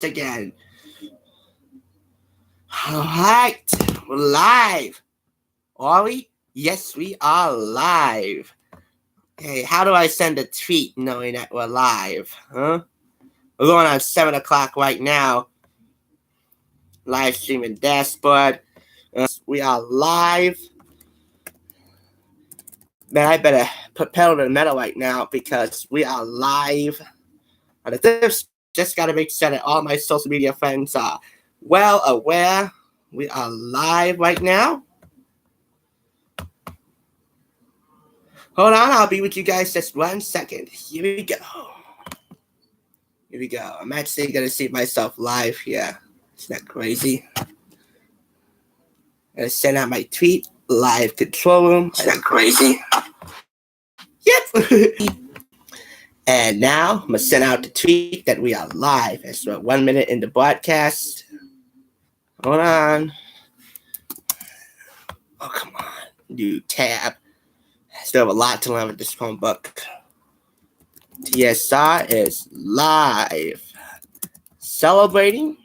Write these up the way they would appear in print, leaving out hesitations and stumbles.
again. All right, we're live. Are we? Yes, we are live. Hey, how do I send a tweet knowing that we're live? Huh? We're going on 7 o'clock right now. Live streaming dashboard. We are live. Man, I better put pedal to the metal right now because we are live. Just got to make sure that all my social media friends are well aware. We are live right now. Hold on, I'll be with you guys just 1 second. Here we go. Here we go. I'm actually going to see myself live here. Isn't that crazy? I'm going to send out my tweet, live control room. Isn't that crazy? Yep. And now I'm going to send out the tweet that we are live. It's 1 minute in the broadcast. Hold on. Oh, come on. New tab. Still have a lot to learn with this phone book. TSR is live. Celebrating.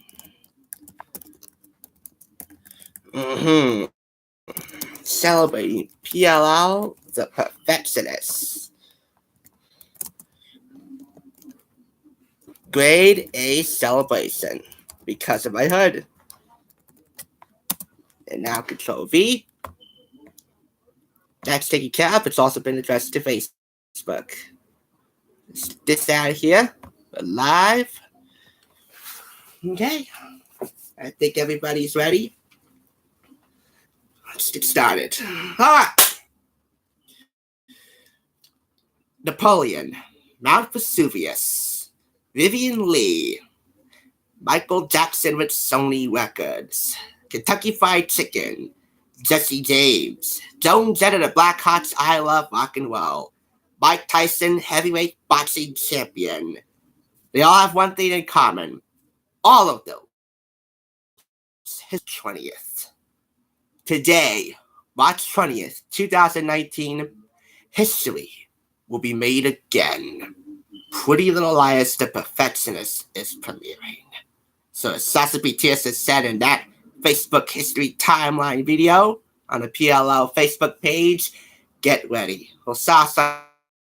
Celebrating PLL, the Perfectionists. Grade A celebration because of my hood. And now Control V. That's taken care of. It's also been addressed to Facebook. Let's get this out of here. We're live. Okay. I think everybody's ready. Let's get started. All right. Napoleon, Mount Vesuvius, Vivian Lee, Michael Jackson with Sony Records, Kentucky Fried Chicken, Jesse James, Joan Jett of the Blackhearts, I Love Rock and Roll, Mike Tyson, heavyweight boxing champion. They all have one thing in common. All of those. His 20th. Today, March 20th, 2019, history will be made again. Pretty Little Liars, The Perfectionist is premiering. So as Sasha B. Tierce has said in that Facebook history timeline video on the PLL Facebook page, get ready. Well, Sasha,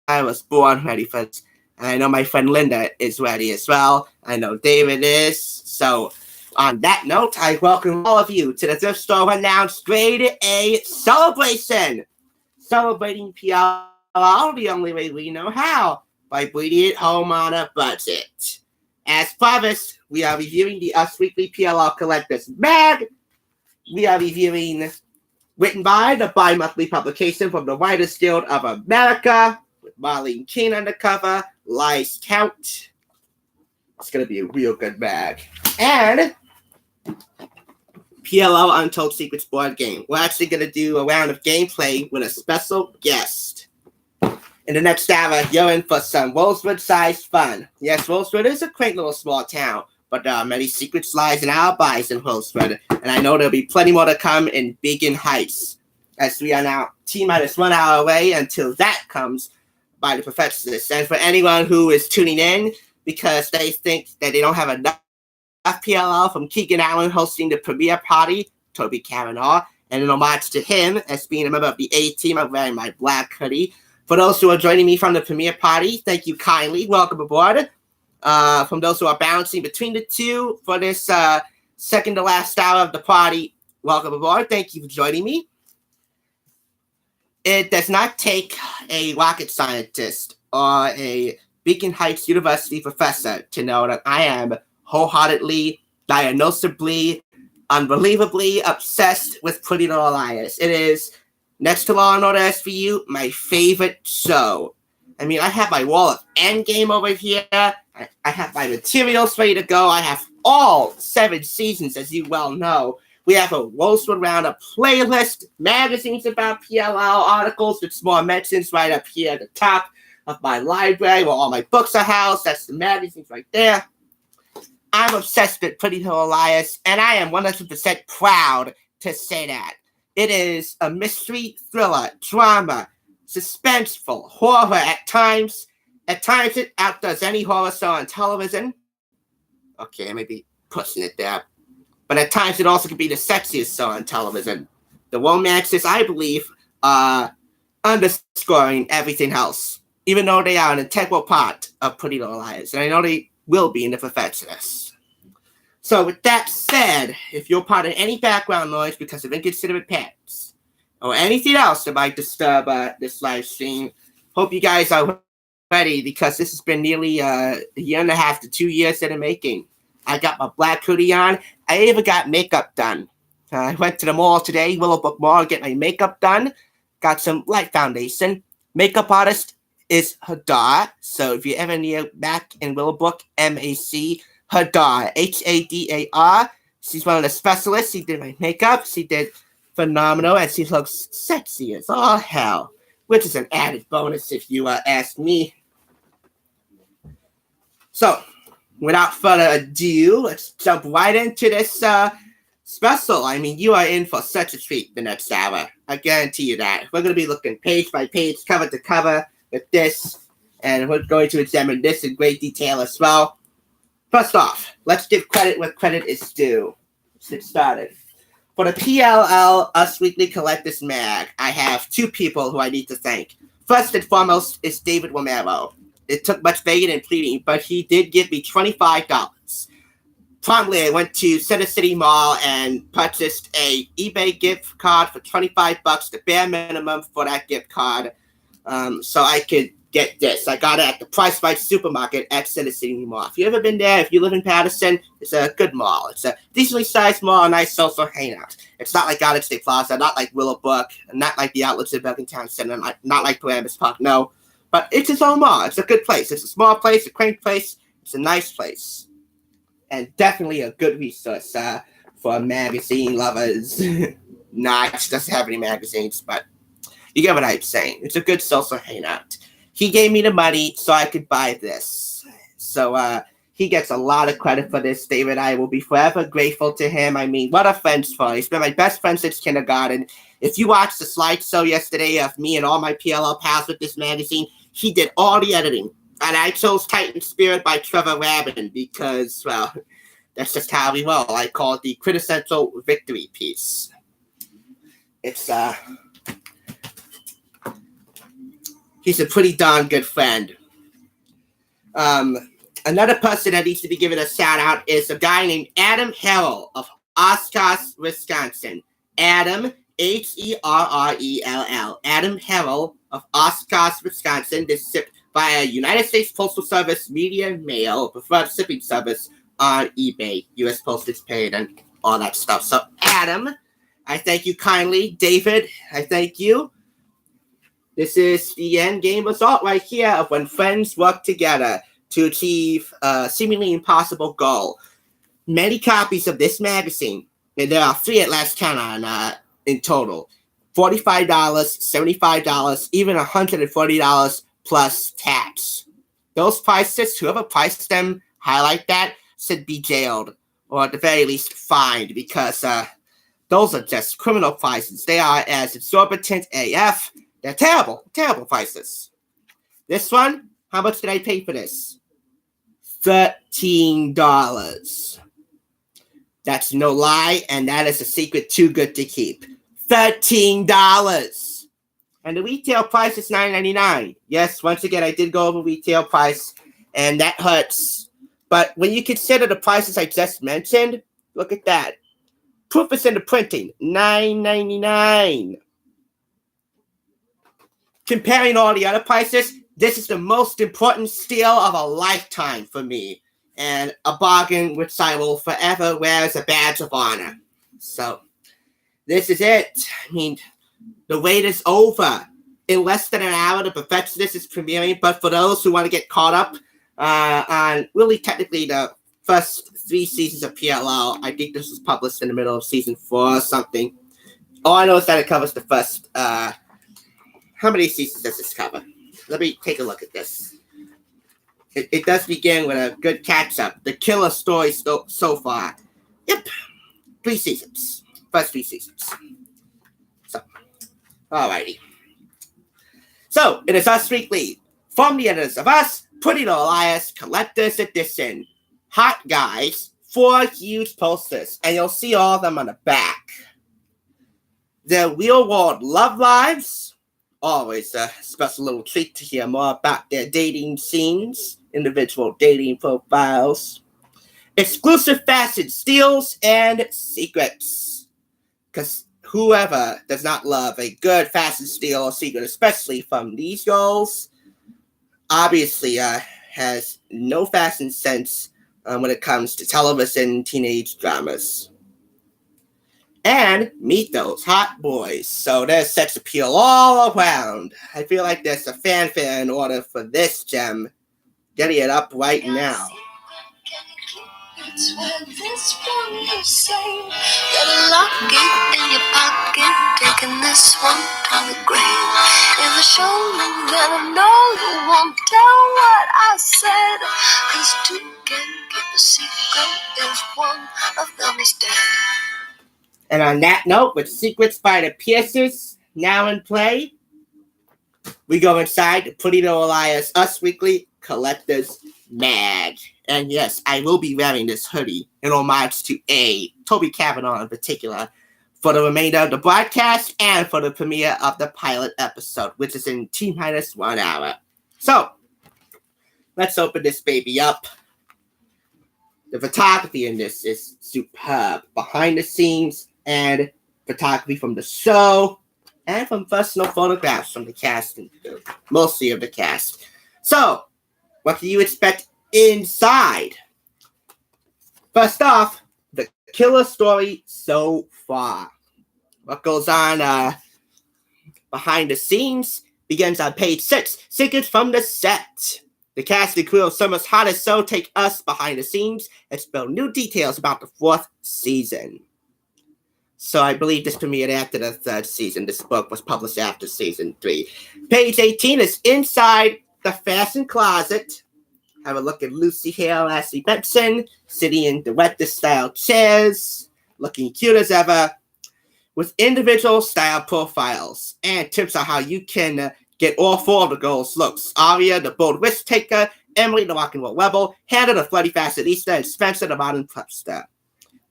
I was born ready for this. And I know my friend Linda is ready as well. I know David is. So on that note, I welcome all of you to the Thrift Store Rundown Grade A celebration. Celebrating PLL the only way we know how, by bringing it home on a budget. As promised, we are reviewing the Us Weekly PLL Collectors Mag. We are reviewing written by the bi-monthly publication from the Writers Guild of America, with Marlene King on the cover, Lies Count. It's going to be a real good mag. And PLL Untold Secrets board game. We're actually going to do a round of gameplay with a special guest. In the next hour, you're in for some Rosewood-sized fun. Yes, Rosewood is a quaint little small town, but there are many secrets, lies, and alibis in Rosewood, and I know there'll be plenty more to come in Beacon Heights, as we are now T-minus 1 hour away until that comes by the Perfectionists. And for anyone who is tuning in because they think that they don't have enough PLL from Keegan Allen hosting the premiere party, Toby Cavanaugh, and an homage to him as being a member of the A-team, I'm wearing my black hoodie. For those who are joining me from the premiere party, thank you kindly. Welcome aboard. From those who are bouncing between the two for this second to last hour of the party, welcome aboard. Thank you for joining me. It does not take a rocket scientist or a Beacon Heights University professor to know that I am wholeheartedly, diagnosably, unbelievably obsessed with Pretty Little Liars. It is, next to Law & Order SVU, my favorite show. I mean, I have my wall of Endgame over here. I have my materials ready to go. I have all 7 seasons, as you well know. We have a Rosewood Roundup playlist, magazines about PLL, articles with small mentions right up here at the top of my library where all my books are housed. That's the magazines right there. I'm obsessed with Pretty Little Liars, and I am 100% proud to say that. It is a mystery, thriller, drama, suspenseful, horror at times. At times it outdoes any horror show on television. Okay, I may be pushing it there. But at times it also could be the sexiest show on television. The romances, I believe, are underscoring everything else, even though they are an integral part of Pretty Little Liars. And I know they will be in the Perfectionists. So with that said, if you're part of any background noise because of inconsiderate pets or anything else that might disturb this live stream, hope you guys are ready because this has been nearly a year and a half to 2 years in the making. I got my black hoodie on. I even got makeup done. I went to the mall today, Willowbrook Mall, to get my makeup done. Got some light foundation. Makeup artist is Hadar. So if you ever need Mac in Willowbrook, M-A-C, Hadar, H-A-D-A-R. She's one of the specialists. She did my makeup. She did phenomenal, and she looks sexy as all hell, which is an added bonus if you ask me. So, without further ado, let's jump right into this special. I mean, you are in for such a treat the next hour. I guarantee you that. We're going to be looking page by page, cover to cover with this, and we're going to examine this in great detail as well. First off, let's give credit where credit is due. Let's get started. For the PLL Us Weekly Collectors Mag, I have two people who I need to thank. First and foremost is David Romero. It took much begging and pleading, but he did give me $25. Promptly, I went to Center City Mall and purchased a eBay gift card for $25, the bare minimum for that gift card, so I could get this. I got it at the Price Right supermarket at Center City Mall. If you've ever been there, if you live in Patterson, it's a good mall. It's a decently sized mall, a nice social hangout. It's not like Garden State Plaza, not like Willowbrook, not like the outlets in Bergentown Center, not like Paramus Park, no. But it's its own mall. It's a good place. It's a small place, a quaint place. It's a nice place. And definitely a good resource for magazine lovers. Not doesn't have any magazines, but you get what I'm saying. It's a good social hangout. He gave me the money so I could buy this. So he gets a lot of credit for this, David. I will be forever grateful to him. I mean, what a friend's for. He's been my best friend since kindergarten. If you watched the slideshow yesterday of me and all my PLL pals with this magazine, he did all the editing. And I chose Titan Spirit by Trevor Rabin because, well, that's just how we roll. I call it the quintessential victory piece. It's, he's a pretty darn good friend. Another person that needs to be given a shout out is a guy named Adam Harrell of Oshkosh, Wisconsin. Adam, H-E-R-R-E-L-L. Adam Harrell of Oshkosh, Wisconsin. This shipped via United States Postal Service Media Mail, preferred shipping service on eBay, U.S. postage paid, and all that stuff. So, Adam, I thank you kindly. David, I thank you. This is the end game result right here of when friends work together to achieve a seemingly impossible goal. Many copies of this magazine, and there are 3 at last count on in total. $45, $75, even $140 plus tax. Those prices, whoever priced them, highlight that, should be jailed, or at the very least fined, because those are just criminal prices. They are as exorbitant AF. They're terrible, terrible prices. This one, how much did I pay for this? $13. That's no lie, and that is a secret too good to keep. $13. And the retail price is $9.99. Yes, once again, I did go over retail price, and that hurts. But when you consider the prices I just mentioned, look at that. Proof is in the printing, $9.99. Comparing all the other prices, this is the most important steal of a lifetime for me, and a bargain which I will forever wear as a badge of honor. So, this is it. I mean, the wait is over. In less than an hour, the Perfectionist is premiering, but for those who want to get caught up on really technically the first 3 seasons of PLL, I think this was published in the middle of season 4 or something. All I know is that it covers the first, how many seasons does this cover? Let me take a look at this. It does begin with a good catch-up. The killer story so far. Yep, 3 seasons. First 3 seasons. So, alrighty. So, it is Us Weekly. From the editors of Us, Pretty Little Liars Collector's Edition. hot guys, 4 huge posters, and you'll see all of them on the back. Their real-world love lives, always a special little treat to hear more about their dating scenes, individual dating profiles, exclusive fashion steals, and secrets. Because whoever does not love a good fashion steal or secret, especially from these girls, obviously has no fashion sense when it comes to television teenage dramas. And meet those hot boys. So there's sex appeal all around. I feel like there's a fanfare in order for this gem. Getting it up right now. It's where this one you say, gotta lock it in your pocket, taking this one to the grave. If I show you, then I know you won't tell what I said, 'cause two can keep a secret if one of them is dead. And on that note, with Secrets by the Pierces now in play, we go inside the Pretty Little Liars Us Weekly Collector's Mag. And yes, I will be wearing this hoodie in homage to Toby Cavanaugh in particular, for the remainder of the broadcast and for the premiere of the pilot episode, which is in T-minus 1 hour. So, let's open this baby up. The photography in this is superb. Behind the scenes and photography from the show and from personal photographs from the cast, and mostly of the cast. So, what can you expect inside? First off, the killer story so far. What goes on behind the scenes begins on page 6, Secrets from the Set. The cast and crew of Summer's Hottest Show take us behind the scenes and spill new details about the 4th season. So I believe this premiered after the 3rd season. This book was published after season 3. Page 18 is Inside the Fashion Closet. Have a look at Lucy Hale, Ashley Benson, sitting in director-style chairs, looking cute as ever, with individual style profiles and tips on how you can get all 4 of the girls' looks. Aria, the bold risk taker, Emily, the rock and roll rebel, Hannah, the flirty fashionista, and Spencer, the modern prepster.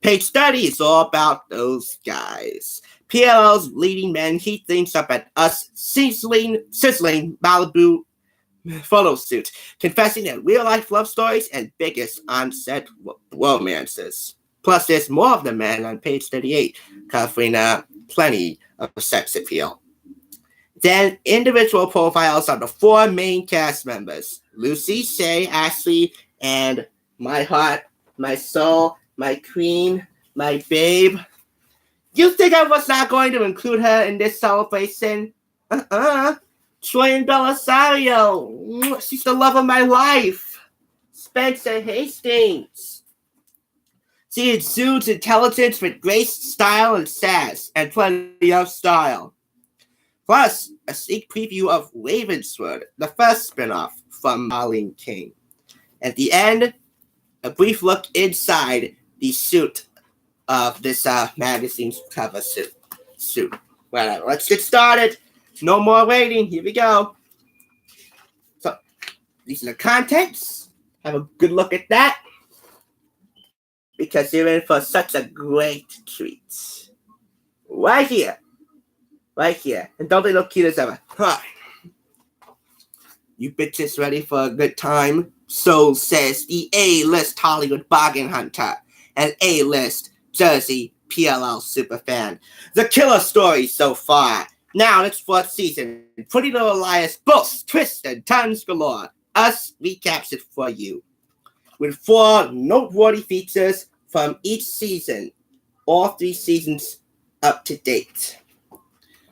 Page 30 is all about those guys. PLL's leading men heat things up at Us sizzling Malibu photo shoot, confessing their real-life love stories and biggest on-set romances. Plus, there's more of the men on page 38, covering plenty of sex appeal. Then, individual profiles of the 4 main cast members: Lucy, Shay, Ashley, and my heart, my soul, my queen, my babe. You think I was not going to include her in this celebration? Troy Belisario. She's the love of my life. Spencer Hastings. She exudes intelligence with grace, style, and sass, and plenty of style. Plus, a sneak preview of Ravenswood, the first spinoff from Marlene King. At the end, a brief look inside the suit of this magazine's cover suit. Whatever. Let's get started. No more waiting. Here we go. So, these are the contents. Have a good look at that, because you're in for such a great treat. Right here. Right here. And don't they look cute as ever? Huh. You bitches ready for a good time? So says the A-list Hollywood bargain hunter and A-list Jersey PLL superfan. The killer story so far. Now in its 4th season, Pretty Little Liars boasts, twists, and turns galore. Us recaps it for you, with 4 noteworthy features from each season. All 3 seasons up to date.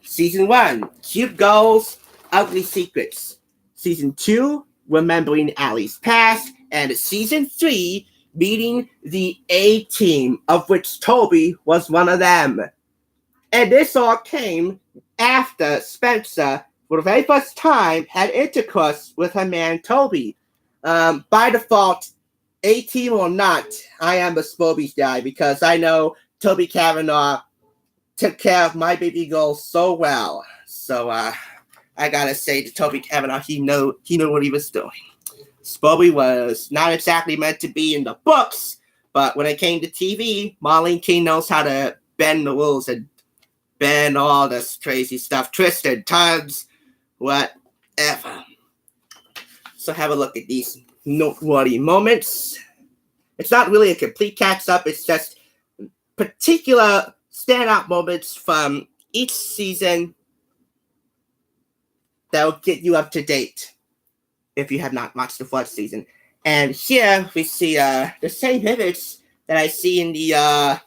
Season 1, Cute Girls, Ugly Secrets. Season 2, Remembering Allie's Past. And Season 3, Meeting the A-Team, of which Toby was one of them. And this all came after Spencer, for the very first time, had intercourse with her man Toby. By default, A-Team or not, I am a Spobies guy, because I know Toby Cavanaugh took care of my baby girl so well. So I gotta say to Toby Cavanaugh, he knew what he was doing. Spoby was not exactly meant to be in the books, but when it came to TV, Marlene King knows how to bend the rules and bend all this crazy stuff, twisted, turns, whatever. So have a look at these noteworthy moments. It's not really a complete catch-up, it's just particular standout moments from each season that will get you up to date if you have not watched the first season. And here we see the same image that I see in the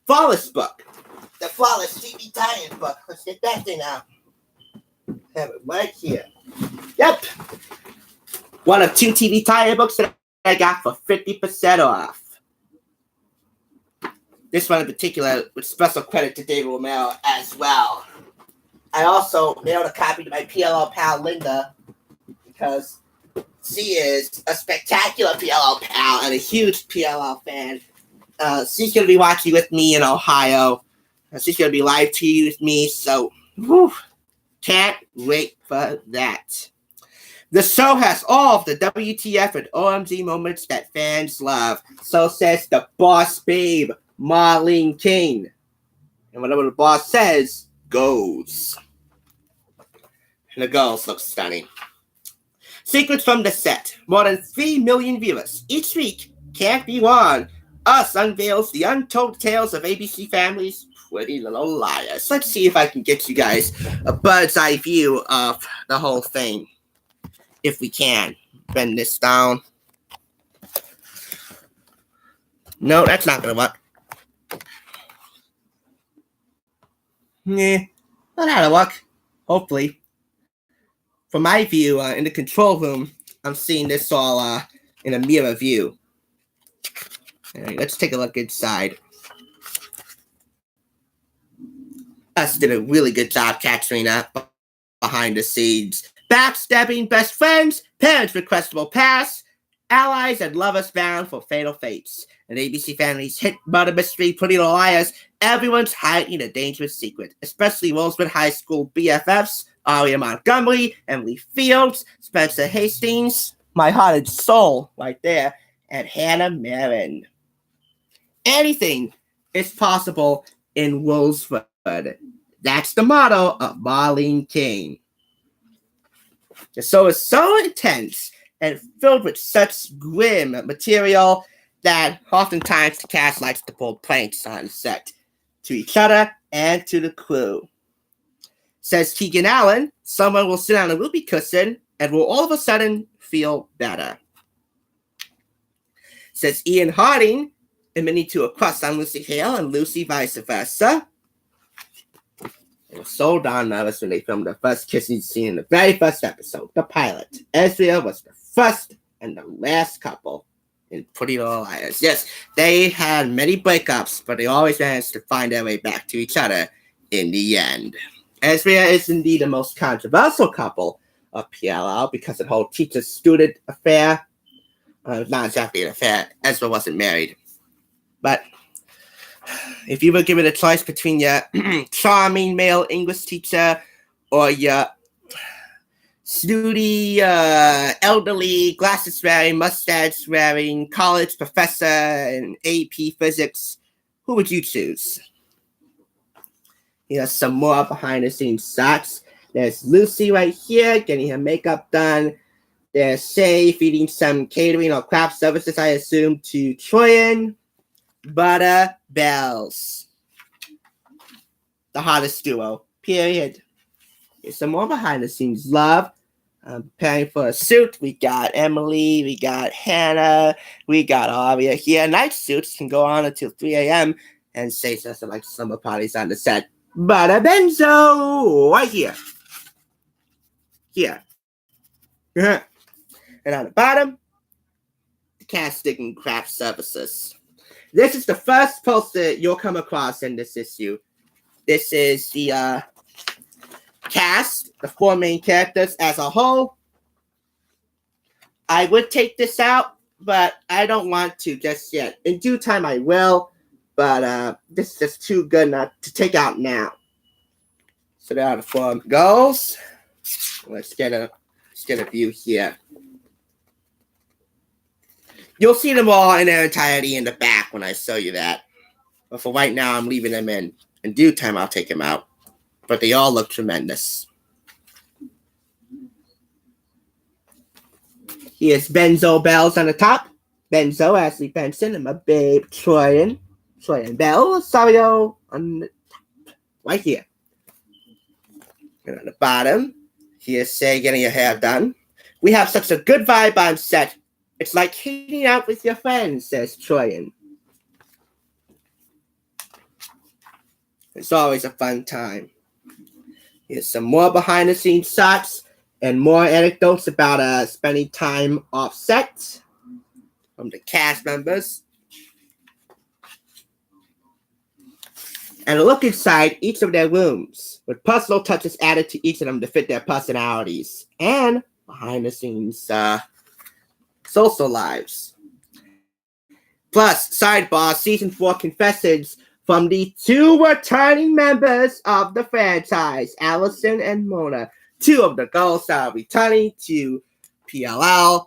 Flawless book. The Flawless TV tie-in book. Let's get that thing out. Have it right here. Yep. One of 2 TV tie-in books that I got for 50% off. This one in particular, with special credit to David Romero as well. I also mailed a copy to my PLL pal Linda because she is a spectacular PLL pal and a huge PLL fan. She's going to be watching with me in Ohio. She's going to be live tweeting with me, so can't wait for that. The show has all of the WTF and OMG moments that fans love. So says the boss babe, Marlene King. And whatever the boss says, goes. And the girls look stunning. Secrets from the set. More than 3 million viewers each week. Can't be wrong. Us unveils the untold tales of ABC Family's Pretty Little Liars. Let's see if I can get you guys a bird's eye view of the whole thing. If we can. Bend this down. No, that's not going to work. Nah, not how to work. Hopefully. From my view in the control room, I'm seeing this all in a mirror view. Right, let's take a look inside. Us did a really good job capturing that behind the scenes. Backstabbing best friends, parents with questionable past, allies and lovers bound for fatal fates. An ABC Family's hit murder mystery, Pretty Little Liars, everyone's hiding a dangerous secret, especially Rosewood High School BFFs, Aria Montgomery, Emily Fields, Spencer Hastings, my heart and soul right there, and Hannah Marin. Anything is possible in Rosewood. That's the motto of Marlene King. The show is so intense and filled with such grim material that oftentimes the cast likes to pull pranks on set to each other and to the crew. Says Keegan Allen, someone will sit on a whoopee cushion and will all of a sudden feel better. Says Ian Harding, admitting to a crush on Lucy Hale and Lucy vice versa. They were so darn nervous when they filmed the first kissing scene in the very first episode, the pilot. Ezra was the first and the last couple in Pretty Little Liars. Yes, they had many breakups, but they always managed to find their way back to each other in the end. Ezra is indeed the most controversial couple of PLL because of the whole teacher-student affair. Not exactly an affair. Ezra wasn't married. But if you were given a choice between your charming male English teacher or your snooty, elderly, glasses-wearing, mustache-wearing college professor in AP physics, who would you choose? Here's some more behind-the-scenes shots. There's Lucy right here getting her makeup done. There's Shay feeding some catering or craft services, I assume, to Troyan. Butter Bells. The hottest duo, period. Here's some more behind-the-scenes love. Preparing for a suit. We got Emily, we got Hannah, we got Aria here. Night suits can go on until 3 a.m. and say something like summer parties on the set. Butter Benzo, right here. Here. And on the bottom, the casting and craft services. This is the first poster you'll come across in this issue. This is the cast, the 4 main characters as a whole. I would take this out, but I don't want to just yet. In due time, I will, but this is just too good not to take out now. So there are the 4 girls. Let's get a view here. You'll see them all in their entirety in the back when I show you that. But for right now, I'm leaving them in. In due time, I'll take them out. But they all look tremendous. Here's Benzo Bells on the top. Benzo, Ashley Benson, and my babe, Troyan Bell, Sario on the top. Right here. And on the bottom, here's Say getting your hair done. We have such a good vibe on set. It's like hanging out with your friends, says Troyan. It's always a fun time. Here's some more behind-the-scenes shots and more anecdotes about spending time off set from the cast members. And a look inside each of their rooms with personal touches added to each of them to fit their personalities and behind-the-scenes social lives. Plus, sidebar, season 4 confessions from the 2 returning members of the franchise, Allison and Mona. 2 of the girls are returning to PLL,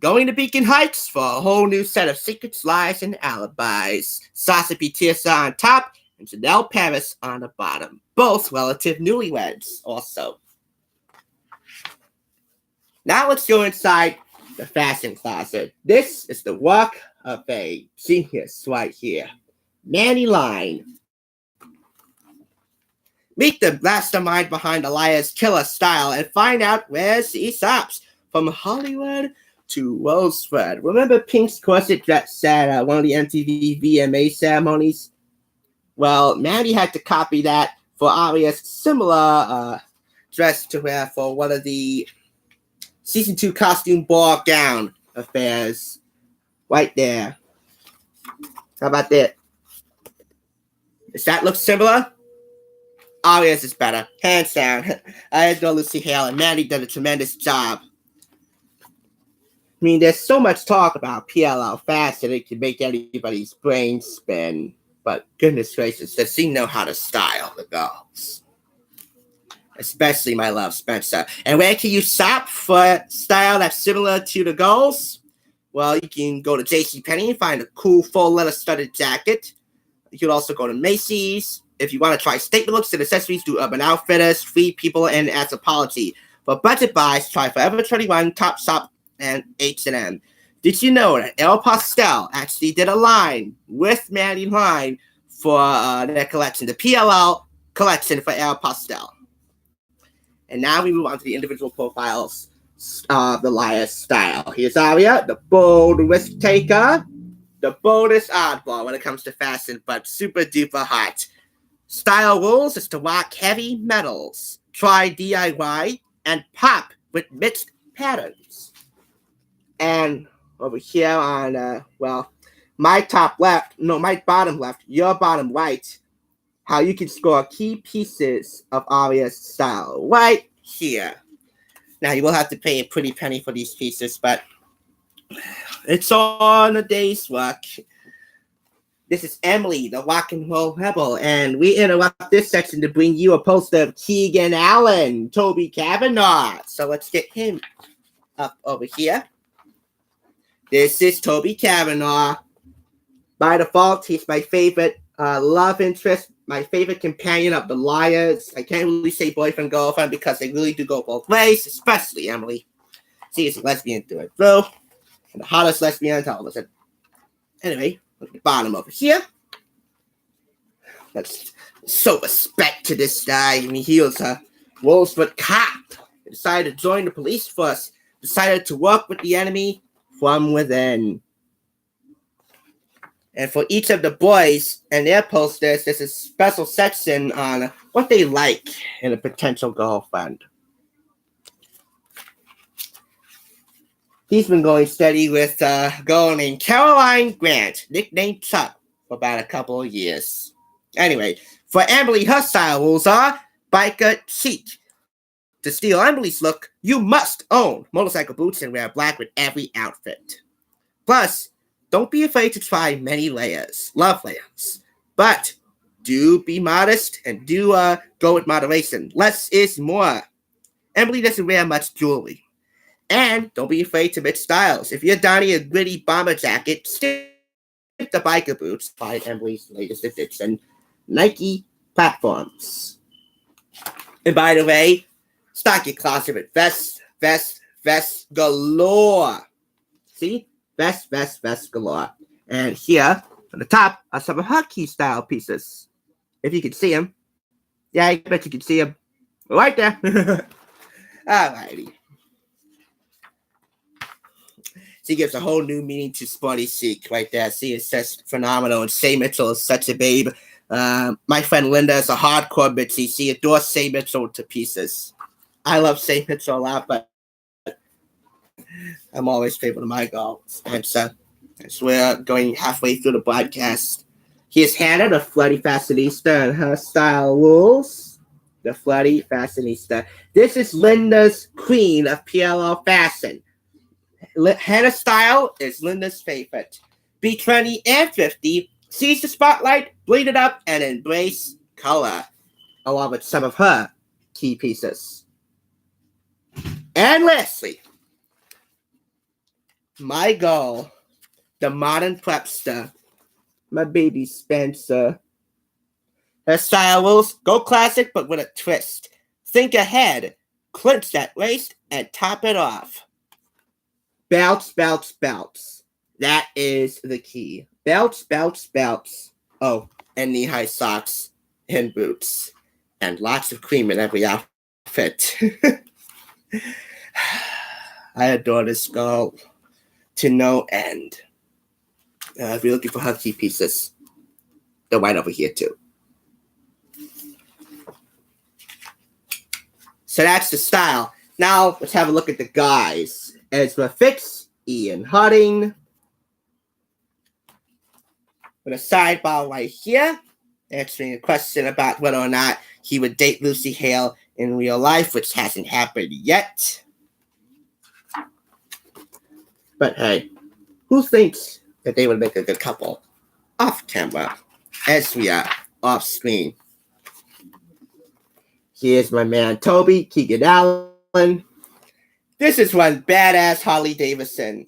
going to Beacon Heights for a whole new set of secrets, lies, and alibis. Sasha P. TSR on top and Janelle Paris on the bottom. Both relative newlyweds also. Now let's go inside the fashion closet. This is the work of a genius right here. Manny Line. Meet the mastermind behind Elias' killer style and find out where she shops. From Hollywood to Roseford. Remember Pink's corset dress at one of the MTV VMA ceremonies? Well, Manny had to copy that for Aria's similar dress to wear for one of the Season 2 costume ball gown affairs. Right there. How about that? Does that look similar? Aria's is better. Hands down. I had no Lucy Hale, and Mandy did a tremendous job. I mean, there's so much talk about PLL fashion, it can make anybody's brain spin. But goodness gracious, does she know how to style the girls? Especially my love, Spencer. And where can you shop for style that's similar to the girls? Well, you can go to JCPenney and find a cool full leather studded jacket. You can also go to Macy's. If you want to try statement looks and accessories, do Urban Outfitters, Free People, and Anthropology. For budget buys, try Forever 21, Topshop, and H&M. Did you know that El Pastel actually did a line with Mandy Line for their collection, the PLL collection for El Pastel? And now we move on to the individual profiles of the Elias style. Here's Aria, the bold risk taker, the boldest oddball when it comes to fashion, but super duper hot. Style rules is to rock heavy metals, try DIY, and pop with mixed patterns. And over here on, my bottom left, your bottom right, how you can score key pieces of Aria's style right here. Now, you will have to pay a pretty penny for these pieces, but it's on a day's work. This is Emily, the rock and roll rebel, and we interrupt this section to bring you a poster of Keegan Allen, Toby Kavanaugh. So let's get him up over here. This is Toby Kavanaugh. By default, he's my favorite love interest, my favorite companion of the Liars. I can't really say boyfriend, girlfriend because they really do go both ways, especially Emily. She is a lesbian through and through, and the hottest lesbian on television. Anyway, at the bottom over here. Let's show respect to this guy. I mean, he was a Rosewood cop. He decided to join the police force. Decided to work with the enemy from within. And for each of the boys and their posters, there's a special section on what they like in a potential girlfriend. He's been going steady with a girl named Caroline Grant, nicknamed Chuck, for about a couple of years. Anyway, for Emily, her style rules are biker chic. To steal Emily's look, you must own motorcycle boots and wear black with every outfit. Plus, don't be afraid to try many layers, love layers. But do be modest and do go with moderation. Less is more. Emily doesn't wear much jewelry. And don't be afraid to mix styles. If you're donning a gritty bomber jacket, skip the biker boots. Find Emily's latest edition Nike platforms. And by the way, stock your closet with vests galore. See? Vests galore. And here, on the top, are some hockey style pieces. If you can see them. Yeah, I bet you can see them. Right there. Alrighty. She gives a whole new meaning to sporty chic right there. See, it says phenomenal. And Shay Mitchell is such a babe. My friend Linda is a hardcore bitchy. She adores Shay Mitchell to pieces. I love Shay Mitchell a lot, but I'm always faithful to my goals. And so, as we're going halfway through the broadcast, here's Hannah, the Flirty Fashionista, and her style rules. The Flirty Fashionista. This is Linda's queen of PLO fashion. Hannah's style is Linda's favorite. Be trendy and thrifty, seize the spotlight, bleed it up, and embrace color, along with some of her key pieces. And lastly, my goal, the modern prepster, my baby Spencer. Her style rules, go classic but with a twist. Think ahead, clinch that waist, and top it off. Belts. That is the key. Belts. Oh, and knee-high socks and boots. And lots of cream in every outfit. I adore this girl to no end. If you're looking for her key pieces, they're right over here too. So that's the style. Now let's have a look at the guys. Ezra Fitz, Ian Harding. With a sidebar right here, answering a question about whether or not he would date Lucy Hale in real life, which hasn't happened yet. But hey, who thinks that they would make a good couple off camera as we are off screen? Here's my man Toby Keegan Allen. This is one badass Harley Davidson.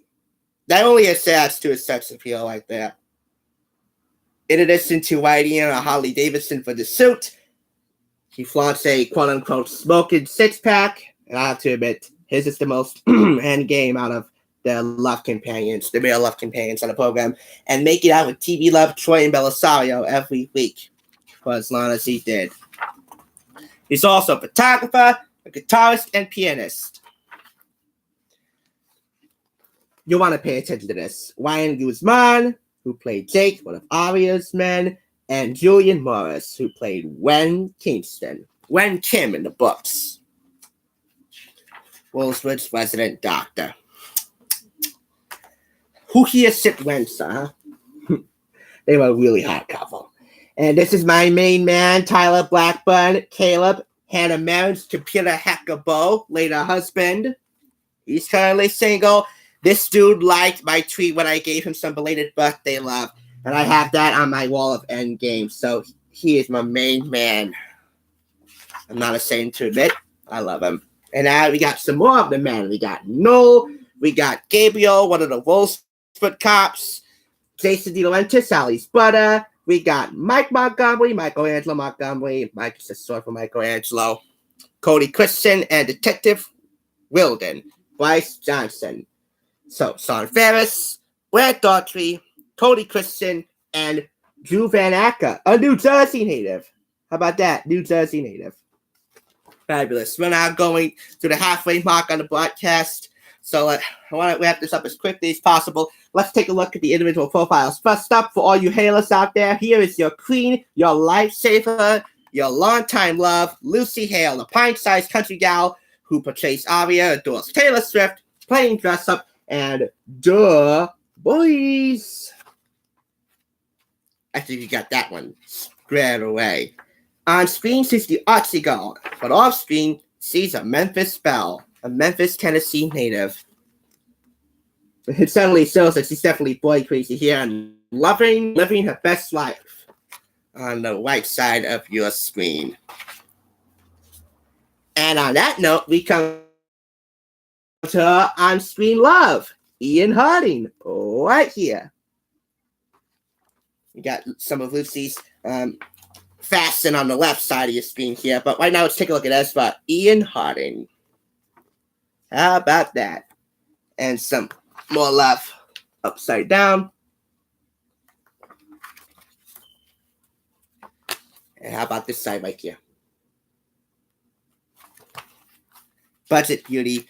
That only adds to his sex appeal right there. In addition to riding in a Harley Davidson for the suit, he flaunts a quote-unquote smoking six-pack. And I have to admit, his is the most end game out of the love companions, the male love companions on the program, and make it out with TV love Troy and Belisario every week for as long as he did. He's also a photographer, a guitarist, and pianist. You'll want to pay attention to this. Ryan Guzman, who played Jake, one of Arya's men, and Julian Morris, who played Wen Kingston. Wen Kim in the books. Wolfswood's resident doctor. Who here sipped Wensa, huh? They were a really hot couple. And this is my main man, Tyler Blackburn, Caleb, Hannah Marin's computer hacker Bo, later husband. He's currently single. This dude liked my tweet when I gave him some belated birthday love. And I have that on my wall of endgame. So he is my main man. I'm not ashamed to admit, I love him. And now we got some more of the men. We got Noel. We got Gabriel, one of the Wolfsburg cops. Jason DeLaurentis, Sally's brother. We got Mike Montgomery, Michelangelo Montgomery. Mike is just short for Michelangelo. Cody Christian and Detective Wilden. Bryce Johnson. So, Sean Ferris, Brad Daughtry, Cody Christian, and Drew Van Acker, a New Jersey native. How about that? New Jersey native. Fabulous. We're now going to the halfway mark on the broadcast. So I want to wrap this up as quickly as possible. Let's take a look at the individual profiles. First up, for all you hailers out there, here is your queen, your lifesaver, your longtime love, Lucy Hale, a pint-sized country gal who portrays Aria, adores Taylor Swift, playing dress-up, and duh, boys. I think you got that one squared away. On screen, she's the artsy girl, but off screen, she's a Memphis belle, a Memphis, Tennessee native. It certainly shows that she's definitely boy crazy here and living her best life on the right side of your screen. And on that note, we come to On-Screen Love, Ian Harding, right here. You got some of Lucy's fasten on the left side of your screen here, but right now let's take a look at this spot. Ian Harding. How about that? And some more love upside down. And how about this side right here? Budget Beauty,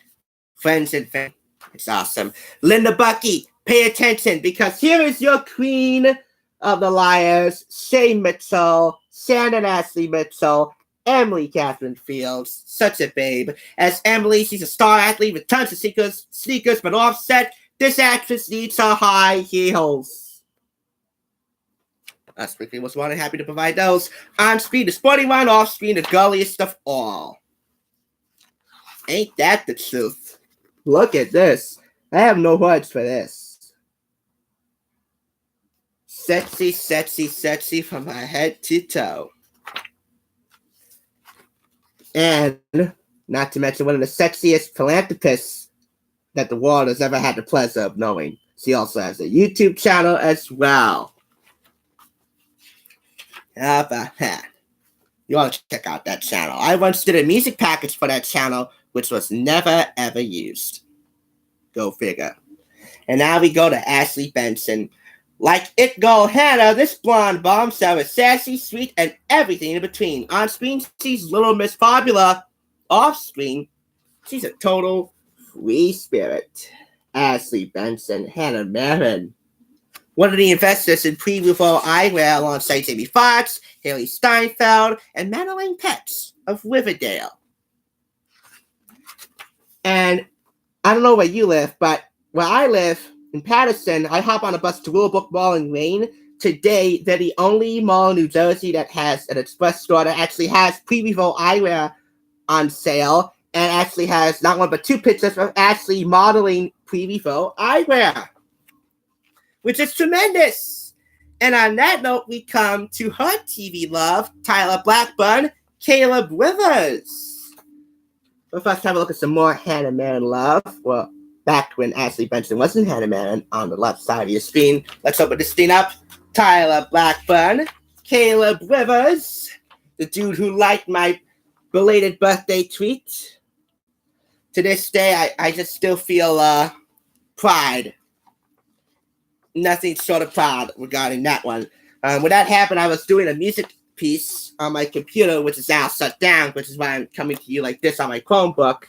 Friends and Family. It's awesome. Linda Bucky, pay attention because here is your queen of the liars, Shay Mitchell, Shannon Ashley Mitchell, Emily Catherine Fields, such a babe. As Emily, she's a star athlete with tons of sneakers, but offset, this actress needs her high heels. Us Quickly was one and happy to provide those. On screen, the sporting one, off screen, the girliest of all. Ain't that the truth? Look at this. I have no words for this. Sexy, sexy, sexy from my head to toe. And not to mention one of the sexiest philanthropists that the world has ever had the pleasure of knowing. She also has a YouTube channel as well. How about that? You want to check out that channel. I once did a music package for that channel, which was never, ever used. Go figure. And now we go to Ashley Benson. Like It Girl Hannah, this blonde bombshell is sassy, sweet, and everything in between. On screen, she's Little Miss Fabula. Off screen, she's a total free spirit. Ashley Benson, Hannah Marin. One of the investors in pre-revolt eyewear alongside Jamie Foxx, Haley Steinfeld, and Madeline Petz of Riverdale. And I don't know where you live, but where I live, in Patterson, I hop on a bus to Willowbrook Mall in Wayne. Today, they're the only mall in New Jersey that has an express store that actually has pre-revolt eyewear on sale and actually has not one but two pictures of Ashley modeling pre-revolt eyewear, which is tremendous. And on that note, we come to her TV love, Tyler Blackburn, Caleb Rivers. But first, have a look at some more Hannah Marin love. Well, back when Ashley Benson wasn't Hannah Marin on the left side of your screen. Let's open this thing up. Tyler Blackburn, Caleb Rivers, the dude who liked my belated birthday tweet. To this day, I just still feel pride. Nothing short of proud regarding that one. When that happened, I was doing a music piece on my computer, which is now shut down, which is why I'm coming to you like this on my Chromebook.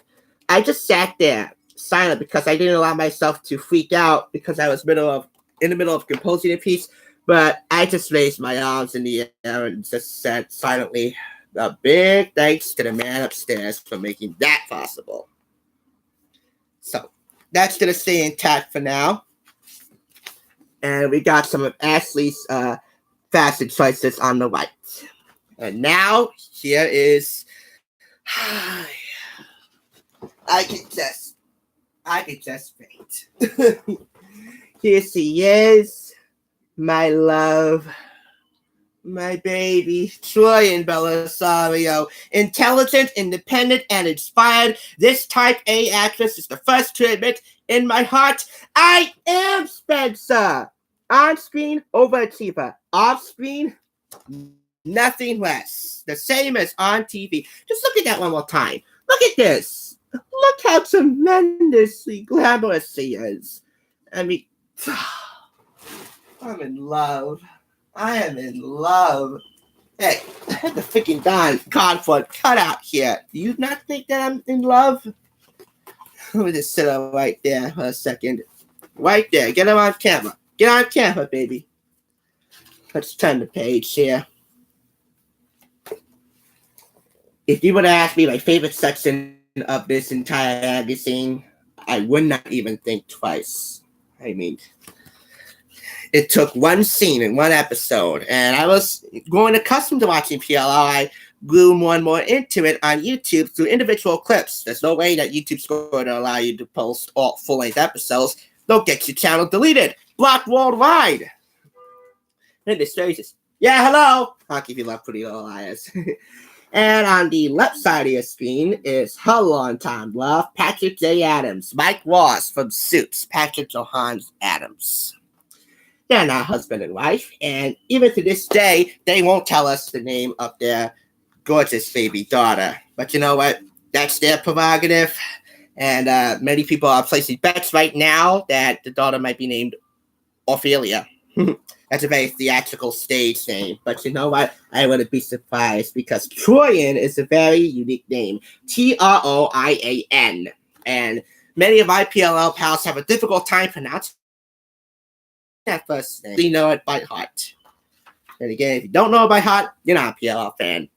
I just sat there silent because I didn't allow myself to freak out because I was in the middle of composing a piece, but I just raised my arms in the air and just said silently, a big thanks to the man upstairs for making that possible. So that's going to stay intact for now. And we got some of Ashley's fashion choices on the right. And now here is I could just faint. Here she is, my love, my baby, Troyan Bellisario. Intelligent, independent, and inspired, this type A actress is the first to admit in my heart, I am Spencer. On screen, overachiever. Off screen, nothing less. The same as on TV. Just look at that one more time. Look at this. Look how tremendously glamorous she is. I mean, I'm in love. I am in love. Hey, I had the freaking cardboard cutout here. Do you not think that I'm in love? Let me just sit her right there for a second. Right there. Get her on camera. Get on camera, baby. Let's turn the page here. If you were to ask me my favorite section of this entire magazine, I would not even think twice. I mean, it took one scene in one episode, and I was growing accustomed to watching PLR. I grew more and more into it on YouTube through individual clips. There's no way that YouTube's going to allow you to post all full-length episodes. They'll get your channel deleted. Blocked worldwide. And this phrases. Yeah, hello. I'll give you love, Pretty Little Liars. And on the left side of your screen is her longtime love, Patrick J. Adams, Mike Ross from Suits, Patrick Johannes Adams. They're not husband and wife, and even to this day, they won't tell us the name of their gorgeous baby daughter. But you know what? That's their prerogative. And many people are placing bets right now that the daughter might be named Ophelia. That's a very theatrical stage name. But you know what? I wouldn't be surprised because Troyan is a very unique name. Troian. And many of my PLL pals have a difficult time pronouncing that first name. You know it by heart. And again, if you don't know it by heart, you're not a PLL fan.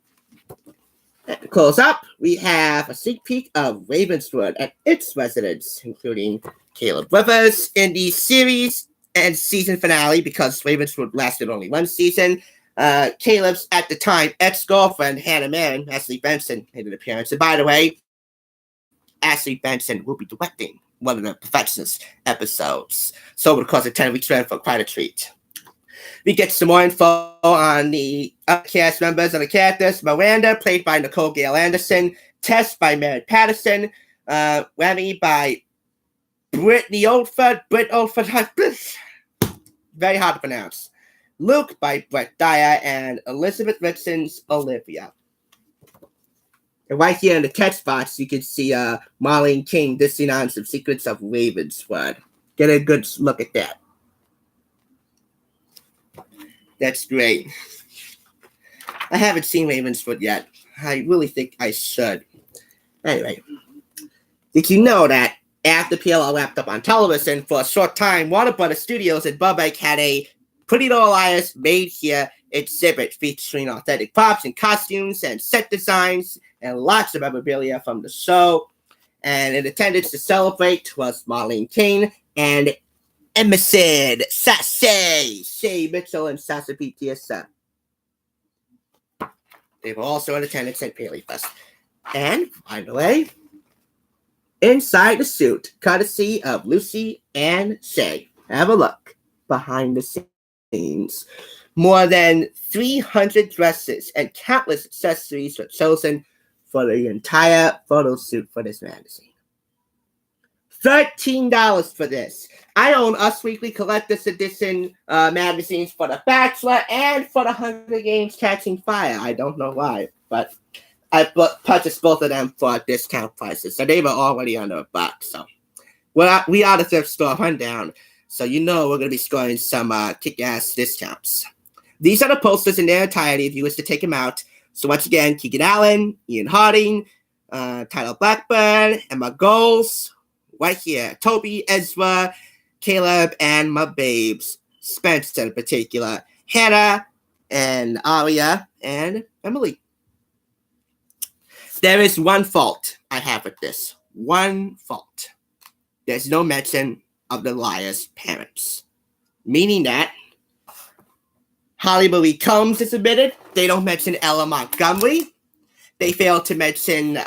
To close up, we have a sneak peek of Ravenswood and its residents, including Caleb Rivers in the series and season finale, because Ravenswood lasted only one season. Caleb's, at the time, ex-girlfriend, Hannah Marin, Ashley Benson, made an appearance. And by the way, Ashley Benson will be directing one of the Perfectionists episodes. So over the course of 10 weeks, ran for quite a treat. We get some more info on the cast members and the characters. Miranda, played by Nicole Gale Anderson. Tess by Merritt Patterson. Remy by Brittany Oldford. Very hard to pronounce. Luke by Brett Dyer. And Elizabeth Ritson's Olivia. And right here in the text box, you can see Marlene King dissing on some secrets of Ravenswood. Get a good look at that. That's great. I haven't seen Ravenswood yet. I really think I should. Anyway, did you know that after PLL wrapped up on television for a short time, Warner Brothers Studios in Burbank had a Pretty Little Liars Made Here exhibit featuring authentic props and costumes and set designs and lots of memorabilia from the show. And in attendance to celebrate was Marlene King and Emerson, Sassy, Shay Mitchell, and Sasa P. TSR. They were also in attendance at Paley Fest. And, by the way, inside the suit, courtesy of Lucy and Shay. Have a look behind the scenes. More than 300 dresses and countless accessories were chosen for the entire photo shoot for this magazine. $13 for this. I own Us Weekly Collector's Edition magazines for The Bachelor and for The Hunger Games Catching Fire. I don't know why, but I purchased both of them for discount prices. So they were already under $1. So we are the Thrift Store Rundown. So you know we're going to be scoring some kick-ass discounts. These are the posters in their entirety if you wish to take them out. So once again, Keegan Allen, Ian Harding, Tyler Blackburn, Emma Goals, right here, Toby, Ezra, Caleb, and my babes, Spencer in particular, Hannah, and Aria, and Emily. There is one fault I have with this. One fault. There's no mention of the liar's parents. Meaning that Holly Marie Combs is omitted. They don't mention Ella Montgomery. They fail to mention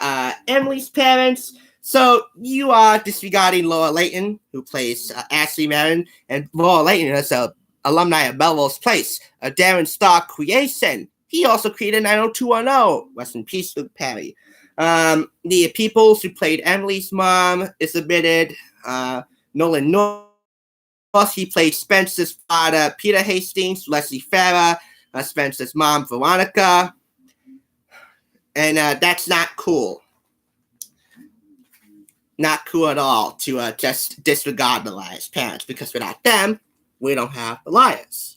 Emily's parents. So you are disregarding Laura Layton, who plays Ashley Marin, and Laura Layton is an alumni of Melrose Place, a Darren Star creation. He also created 90210. Rest in peace, Luke Perry. The Peoples, who played Emily's mom, is omitted. Nolan North, he played Spencer's father, Peter Hastings. Leslie Farah, Spencer's mom, Veronica. And that's not cool. Not cool at all to just disregard the liar's parents, because without them, we don't have the liars.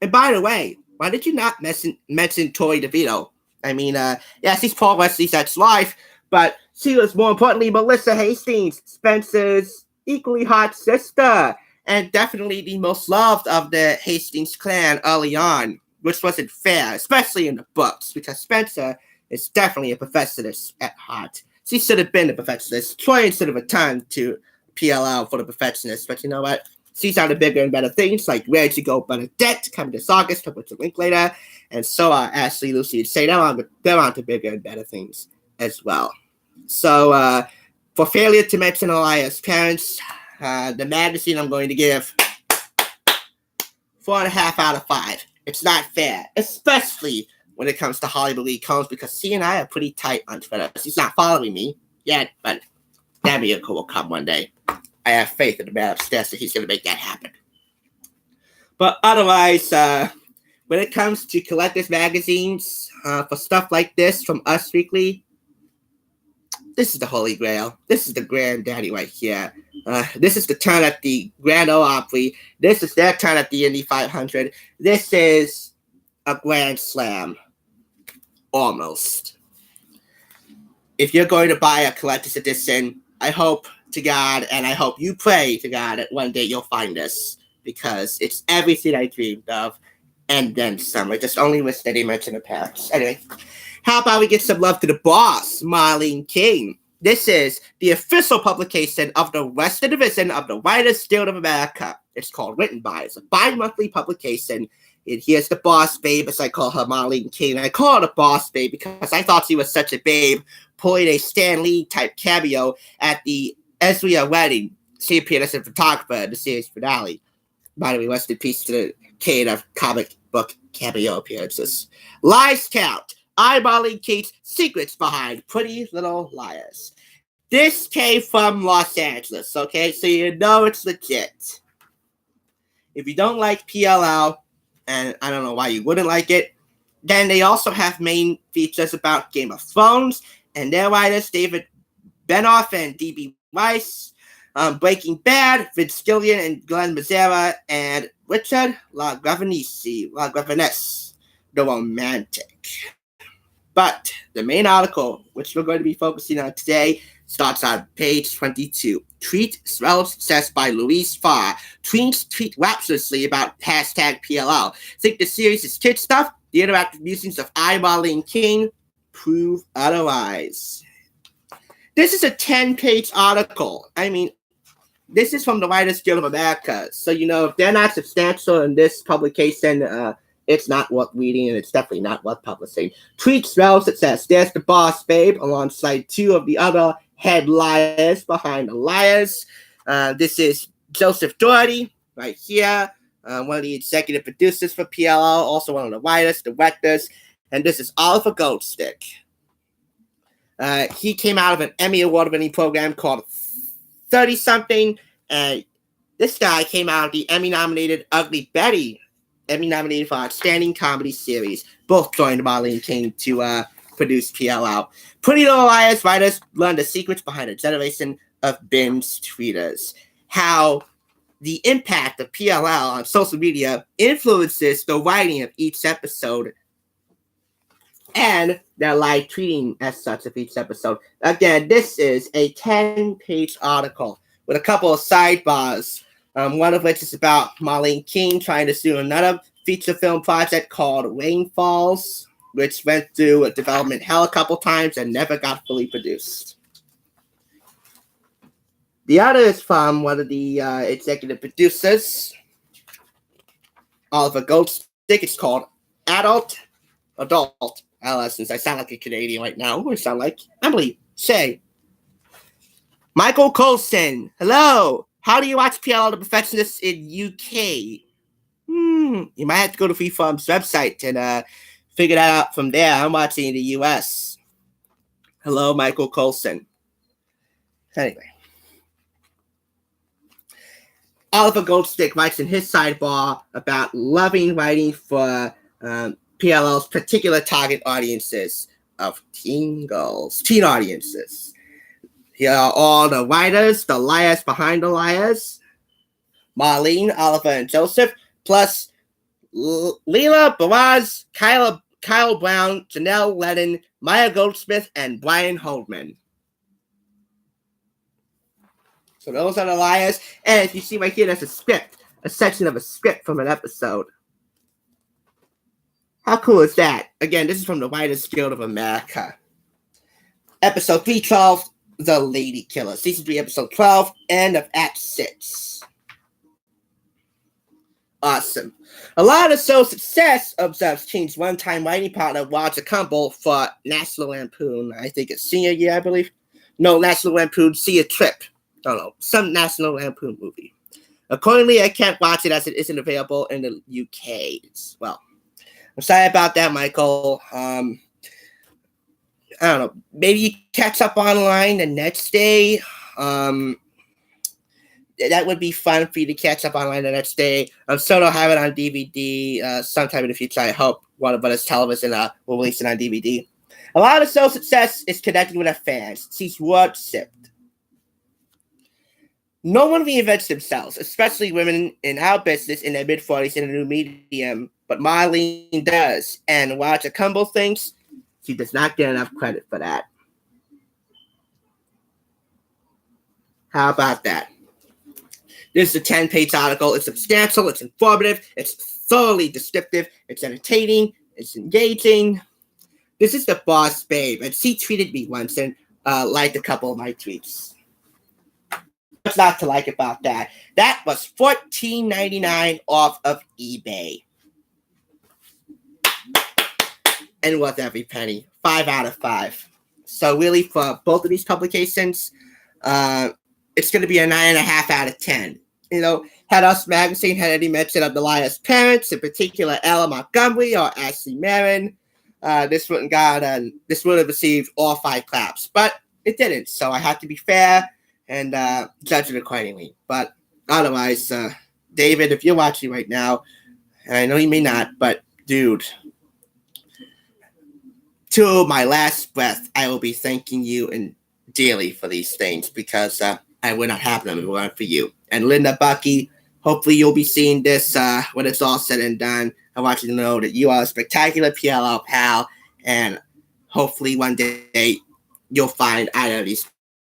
And by the way, why did you not mention Tori DeVito? I mean, yes, she's Paul Wesley's ex-wife, but she was more importantly Melissa Hastings, Spencer's equally hot sister, and definitely the most loved of the Hastings clan early on, which wasn't fair, especially in the books, because Spencer is definitely a perfectionist at heart. She should have been a perfectionist. Troy should have returned to PLL for the Perfectionists, but you know what? She's on to bigger and better things, like Where to Go Bernadette, coming this August, I'll put the link later, and so are Ashley, Lucy, and Say. They're on to bigger and better things as well. So, for failure to mention Elias' parents, the magazine I'm going to give 4.5 out of 5. It's not fair, especially when it comes to Hollywood Lee Combs because he and I are pretty tight on Twitter. He's not following me yet, but that miracle will come one day. I have faith in the man upstairs that he's going to make that happen. But otherwise, when it comes to collectors magazines, for stuff like this from Us Weekly, this is the Holy Grail. This is the granddaddy right here. This is the turn at the Grand Ole Opry. This is their turn at the Indy 500. This is a Grand Slam. Almost. If you're going to buy a collector's edition, I hope to God, and I hope you pray to God that one day you'll find this, because it's everything I dreamed of, and then some. I just only wish that they mentioned the parents. Anyway, how about we give some love to the boss, Marlene King? This is the official publication of the Western Division of the Writers Guild of America. It's called Written By. It's a bi-monthly publication. And here's the boss babe, as I call her, Marlene King. I call her the boss babe because I thought she was such a babe, pulling a Stan Lee type cameo at the Ezra wedding. She appeared as a photographer in the series finale. By the way, rest in peace to the king of comic book cameo appearances. Lies Count. I'm Marlene King's Secrets Behind Pretty Little Liars. This came from Los Angeles, okay? So you know it's legit. If you don't like PLL, and I don't know why you wouldn't like it, then they also have main features about Game of Thrones, and their writers, David Benoff and D.B. Weiss, Breaking Bad, Vince Gillian and Glenn Mazzara, and Richard LaGravenese, the romantic. But the main article, which we're going to be focusing on today, starts on page 22. Tweet Swell Success by Louise Farr. Tweets tweet rapturously about hashtag PLL. Think the series is kid stuff? The interactive musings of I, Marlene King, prove otherwise. This is a 10-page article. I mean, this is from the Writers Guild of America. So, you know, if they're not substantial in this publication, it's not worth reading, and it's definitely not worth publishing. Tweets Rels, it says, there's the boss babe, alongside two of the other head liars behind the liars. This is Joseph Doherty, right here, one of the executive producers for PLL, also one of the writers, directors, and this is Oliver Goldstick. He came out of an Emmy Award-winning program called 30-something, and this guy came out of the Emmy-nominated Ugly Betty, Emmy-nominated for Outstanding Comedy Series. Both joined Marlene King to produce PLL. Pretty Little Liars writers learn the secrets behind a generation of binge tweeters. How the impact of PLL on social media influences the writing of each episode and their live tweeting as such of each episode. Again, this is a 10-page article with a couple of sidebars. One of which is about Marlene King trying to do another feature film project called Rainfalls, which went through a development hell a couple times and never got fully produced. The other is from one of the executive producers, Oliver Goldstick. It's called Adult. Since I sound like a Canadian right now. I sound like Emily. Say. Michael Coulson. Hello. How do you watch PLL The Perfectionists in UK? You might have to go to Freeform's website and figure that out from there. I'm watching in the US. Hello, Michael Coulson. Anyway. Oliver Goldstick writes in his sidebar about loving writing for PLL's particular target audiences of teen audiences. Here are all the writers, the liars behind the liars. Marlene, Oliver, and Joseph, plus Leela, Baraz, Kyle Brown, Janelle Lennon, Maya Goldsmith, and Brian Holdman. So those are the liars. And if you see right here, there's a script, a section of a script from an episode. How cool is that? Again, this is from the Writers Guild of America. Episode 312. The Lady Killer. Season 3, Episode 12, end of Act 6. Awesome. A lot of show's success observes King's one-time writing partner, Roger Campbell, for National Lampoon. I think it's senior year, I believe. No, National Lampoon, See a Trip. I don't know. Some National Lampoon movie. Accordingly, I can't watch it as it isn't available in the UK as well. I'm sorry about that, Michael. I don't know. Maybe you catch up online the next day. That would be fun for you to catch up online the next day. I'm sure they'll have it on DVD sometime in the future. I hope Warner Brothers Television will release it on DVD. A lot of show success is connected with our fans. She's worshipped. No one reinvents themselves, especially women in our business in their mid-40s in a new medium, but Marlene does. And while it's a humble thing, she does not get enough credit for that. How about that? This is a 10-page article. It's substantial, it's informative, it's thoroughly descriptive, it's entertaining, it's engaging. This is the boss babe, and she tweeted me once and liked a couple of my tweets. What's not to like about that? That was $14.99 off of eBay. And worth every penny. 5 out of 5. So really, for both of these publications, it's going to be a 9.5 out of 10. You know, had Us Magazine had any mention of Delia's parents, in particular Ella Montgomery or Ashley Marin, this would have received all 5 claps, but it didn't. So I had to be fair and judge it accordingly. But otherwise, David, if you're watching right now, and I know you may not, but dude, to my last breath, I will be thanking you and dearly for these things, because I would not have them if it weren't for you. And Linda Bucky, hopefully you'll be seeing this when it's all said and done. I want you to know that you are a spectacular PLL pal, and hopefully one day you'll find either of these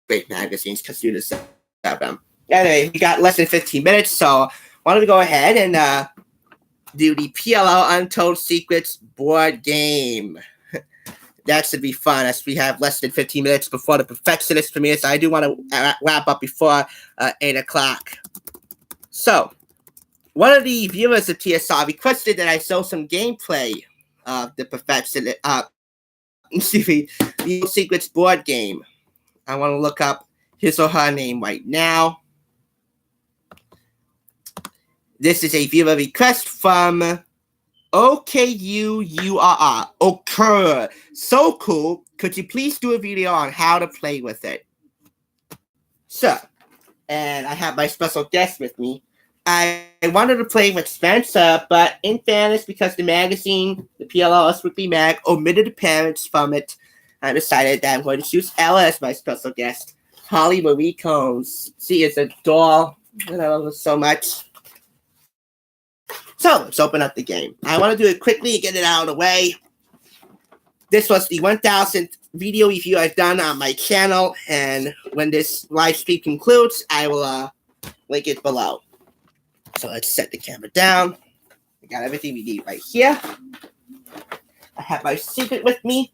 great magazines, because you deserve them. Anyway, we got less than 15 minutes, so why don't we go ahead and do the PLL Untold Secrets board game. That should be fun, as we have less than 15 minutes before the Perfectionists premiere, so I do want to wrap up before 8 o'clock. So, one of the viewers of TSR requested that I show some gameplay of the Perfectionists, the Untold Secrets board game. I want to look up his or her name right now. This is a viewer request from OKUURR. Occur. So cool. Could you please do a video on how to play with it? So, and I have my special guest with me. I wanted to play with Spencer, but in fairness, because the magazine, the PLLS Weekly Mag, omitted the parents from it, I decided that I'm going to choose Ella as my special guest. Holly Marie Combs. She is a doll. I love her so much. So, let's open up the game. I want to do it quickly and get it out of the way. This was the 1000th video review I've done on my channel, and when this live stream concludes, I will link it below. So let's set the camera down. I got everything we need right here. I have my secret with me.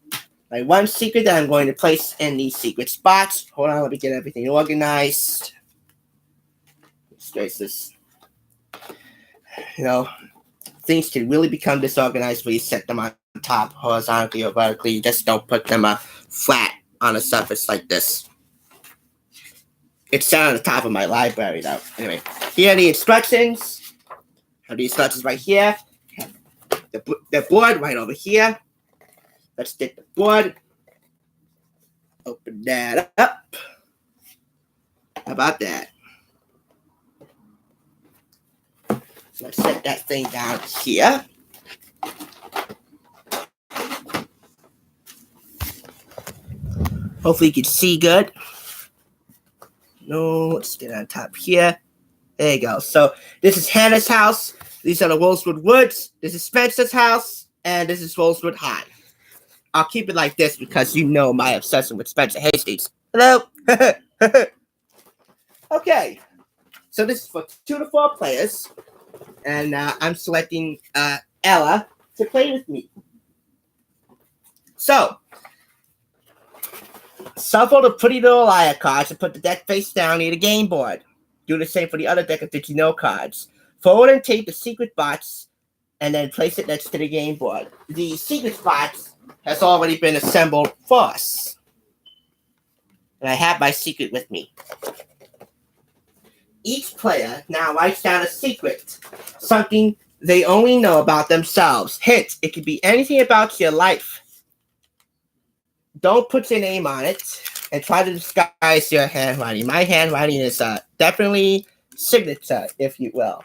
My one secret that I'm going to place in these secret spots. Hold on, let me get everything organized. Let's trace this. You know, things can really become disorganized when you set them on top, horizontally or vertically. You just don't put them flat on a surface like this. It's set on the top of my library, though. Anyway, here are the instructions. I have the instructions right here. The board right over here. Let's get the board. Open that up. How about that? So let's set that thing down here. Hopefully you can see good. No, let's get on top here. There you go. So this is Hannah's house. These are the Rosewood Woods. This is Spencer's house. And this is Rosewood High. I'll keep it like this because you know my obsession with Spencer Hastings. Hello. Okay. So this is for 2 to 4 players. And I'm selecting Ella to play with me. So, shuffle the pretty little liar cards and put the deck face down near the game board. Do the same for the other deck of Did You Know cards. Fold and tape the secret box and then place it next to the game board. The secret box has already been assembled for us. And I have my secret with me. Each player now writes down a secret, something they only know about themselves. Hint, it could be anything about your life. Don't put your name on it and try to disguise your handwriting. My handwriting is definitely signature, if you will.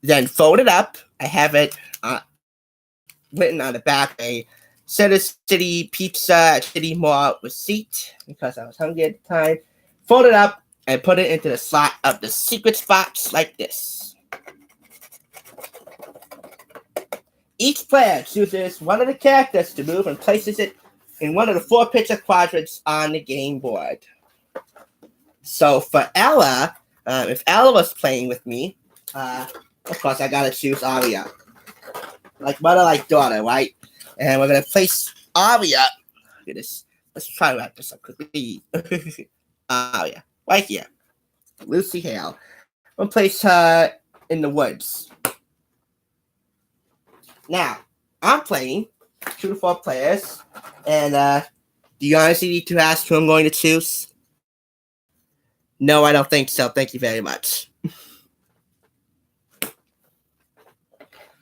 Then fold it up. I have it written on the back, a Center City Pizza at City Mall receipt, because I was hungry at the time. Fold it up and put it into the slot of the secret spots like this. Each player chooses one of the characters to move and places it in one of the 4 picture quadrants on the game board. So for Ella, if Ella was playing with me, of course I gotta choose Aria. Like mother, like daughter, right? And we're gonna place Aria. Look at this. Let's try to wrap this up quickly. Aria, right here. Lucy Hale. We'll place her in the woods. Now, I'm playing 2 to 4 players, and do you honestly need to ask who I'm going to choose? No, I don't think so. Thank you very much.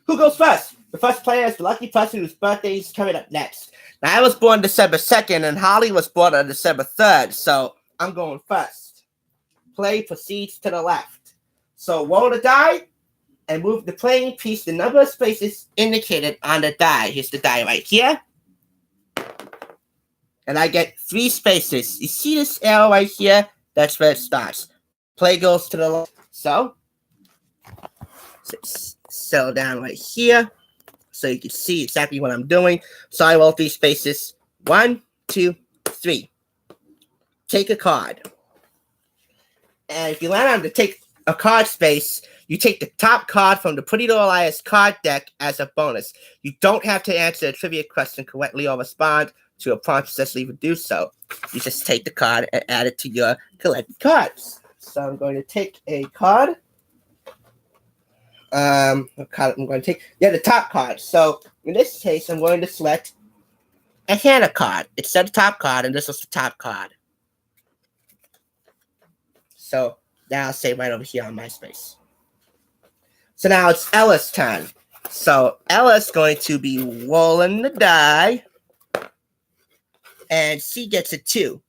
Who goes first? The first player is the lucky person whose birthday is coming up next. Now, I was born December 2nd, and Holly was born on December 3rd, so I'm going first. Play proceeds to the left. So roll the die and move the playing piece the number of spaces indicated on the die. Here's the die right here. And I get 3 spaces. You see this arrow right here? That's where it starts. Play goes to the left. So settle down right here so you can see exactly what I'm doing. So I roll 3 spaces. 1, 2, 3. Take a card. And if you land on to take a card space, you take the top card from the Pretty Little Liars card deck as a bonus. You don't have to answer a trivia question correctly or respond to a prompt successfully to do so. You just take the card and add it to your collected cards. So I'm going to take a card. What card I'm going to take? Yeah, the top card. So in this case, I'm going to select a Hannah card. It's the top card, and this was the top card. So now I'll say right over here on my space. So now it's Ella's turn. So Ella's going to be rolling the die. And she gets a 2.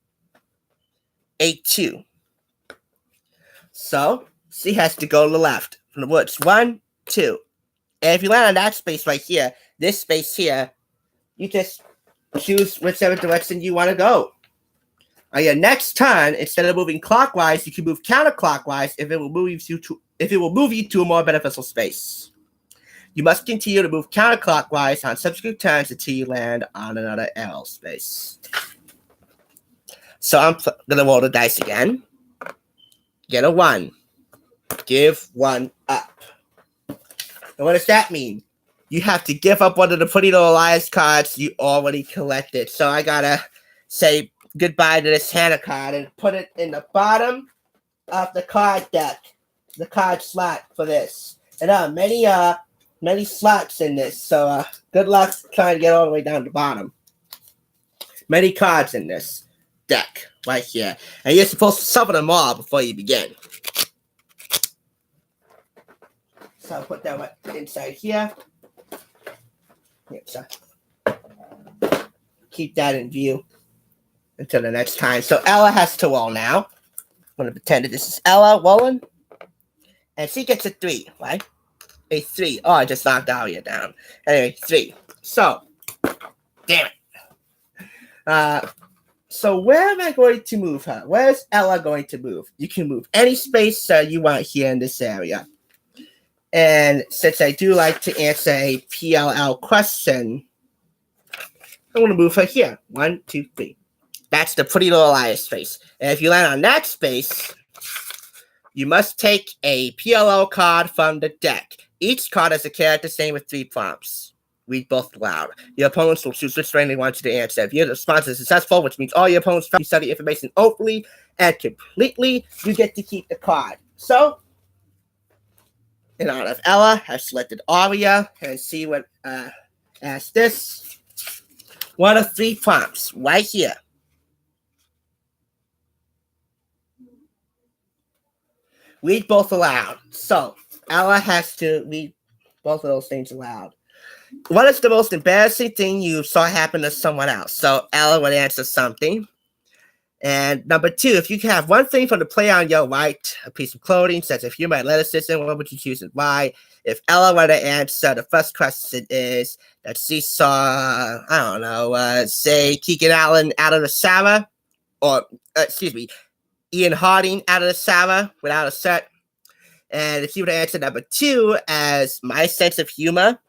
A 2. So she has to go to the left from the woods. 1, 2. And if you land on that space right here, this space here, you just choose whichever direction you want to go. On your next turn, instead of moving clockwise, you can move counterclockwise if it will move you to a more beneficial space. You must continue to move counterclockwise on subsequent turns until you land on another arrow space. So I'm going to roll the dice again. Get a 1. Give 1 up. And what does that mean? You have to give up one of the Pretty Little Liars cards you already collected. So I got to say goodbye to this Hannah card and put it in the bottom of the card deck, the card slot for this. And many slots in this, so good luck trying to get all the way down to the bottom. Many cards in this deck right here, and you're supposed to suffer them all before you begin. So I'll put that right inside here. So keep that in view until the next time. So Ella has to roll now. I'm going to pretend that this is Ella rolling. And she gets a 3, right? A 3. Oh, I just knocked Aria down. Anyway, 3. So, damn it. So where am I going to move her? Where's Ella going to move? You can move any space you want here in this area. And since I do like to answer a PLL question, I'm going to move her here. 1, 2, 3. That's the Pretty Little Liars space. And if you land on that space, you must take a PLO card from the deck. Each card has a character's name with 3 prompts. Read both aloud. Your opponents will choose which strain they want you to answer. If your response is successful, which means all your opponents study information openly and completely, you get to keep the card. So, in honor of Ella, I've selected Aria, and see what asks this. One of 3 prompts right here. Read both aloud. So, Ella has to read Both of those things allowed. What is the most embarrassing thing you saw happen to someone else? So Ella would answer something. And number 2, if you can have one thing from the player on your right, a piece of clothing, such as humor and athleticism, what would you choose and why? If Ella were to answer, the first question is that she saw, I don't know, say Keegan Allen out of the shower, or, Ian Harding out of the shower without a shirt. And if you were to answer number 2 as my sense of humor,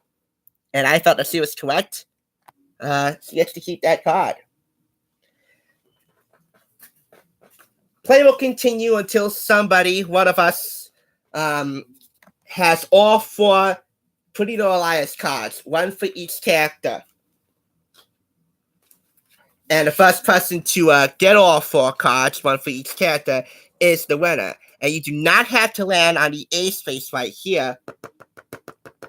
and I felt that she was correct, she gets to keep that card. Play will continue until somebody, one of us, has all 4 Pretty Little Liars cards, 1 for each character. And the first person to get all 4 cards, 1 for each character, is the winner. And you do not have to land on the A space right here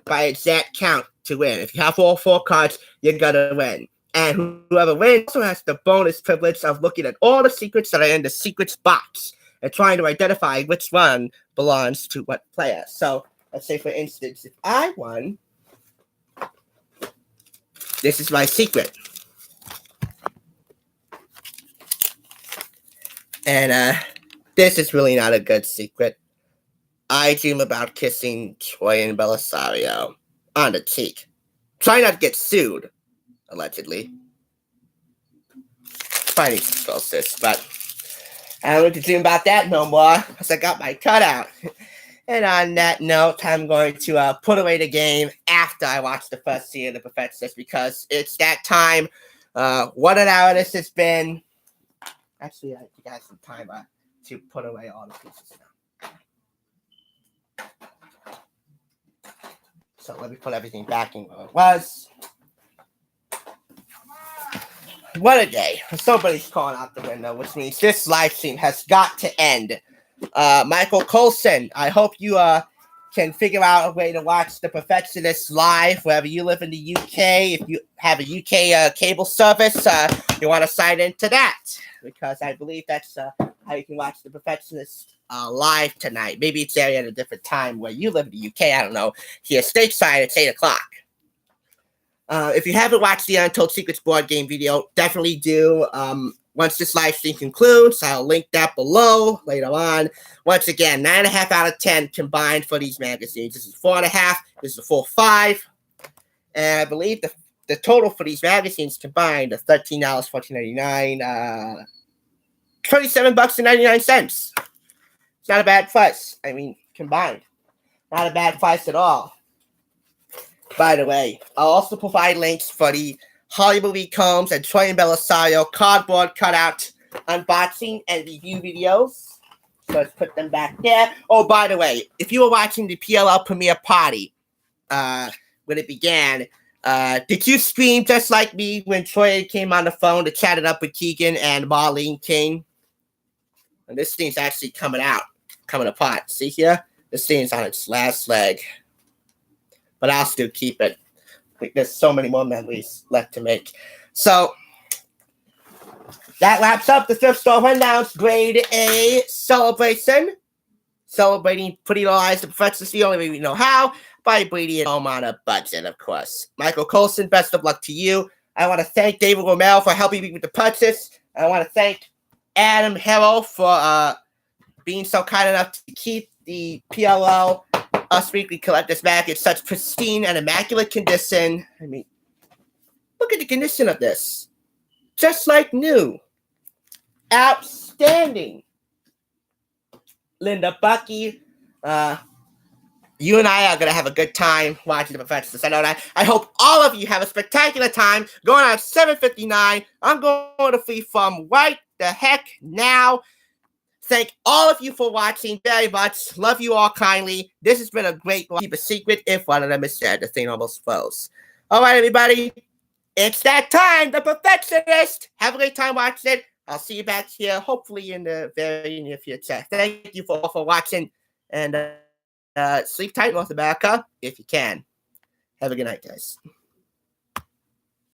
by exact count to win. If you have all 4 cards, you're going to win. And whoever wins also has the bonus privilege of looking at all the secrets that are in the secrets box and trying to identify which one belongs to what player. So let's say, for instance, if I won, this is my secret. And this is really not a good secret. I dream about kissing Troy and Belisario on the cheek. Try not to get sued, allegedly. Finding closest, but I don't need to dream about that no more because I got my cutout. And on that note, I'm going to put away the game after I watch the first season of the Perfectionists because it's that time. What an hour this has been. Actually, I think I have some time to put away all the pieces now. So let me put everything back in where it was. What a day. Somebody's calling out the window, which means this live stream has got to end. Michael Colson, I hope you can figure out a way to watch the Perfectionists live wherever you live in the UK. If you have a UK cable service, you want to sign into that because I believe that's how you can watch the Perfectionists live tonight. Maybe it's there at a different time where you live in the UK. I don't know. Here, stateside, it's 8 o'clock. If you haven't watched the Untold Secrets board game video, definitely do. Once this live stream concludes, I'll link that below later on. Once again, 9.5 out of 10 combined for these magazines. This is 4.5. This is a full 5. And I believe the total for these magazines combined is $13, $14.99, $27.99. It's not a bad price. I mean, combined. Not a bad price at all. By the way, I'll also provide links for the Hollywood movie Combs and Troy and Belisario cardboard cutout unboxing and review videos. So let's put them back there. Oh, by the way, if you were watching the PLL premiere party when it began, did you scream just like me when Troy came on the phone to chat it up with Keegan and Marlene King? And this thing's actually coming apart. See here? This thing's on its last leg. But I'll still keep it. There's so many more memories left to make. So that wraps up the Thrift Store Rundown's Grade A celebration. Celebrating Pretty Little Liars, the Perfectionists, the only way we know how, by Brady at home on a budget, of course. Michael Colson, best of luck to you. I want to thank David Romero for helping me with the purchase. I want to thank Adam Harrell for being so kind enough to keep the PLL Us Weekly Collectors back in such pristine and immaculate condition. I mean, look at the condition of this. Just like new. Outstanding. Linda Bucky, you and I are going to have a good time watching the Perfectionists. I know that. I hope all of you have a spectacular time. Going on 7:59. I'm going to Freeform right the heck now. Thank all of you for watching very much. Love you all kindly. This has been a great one. Keep a secret if one of them is shared. The thing almost froze. All right, everybody. It's that time. The Perfectionist. Have a great time watching it. I'll see you back here, hopefully in the very near future. Thank you for watching. And sleep tight, North America, if you can. Have a good night, guys.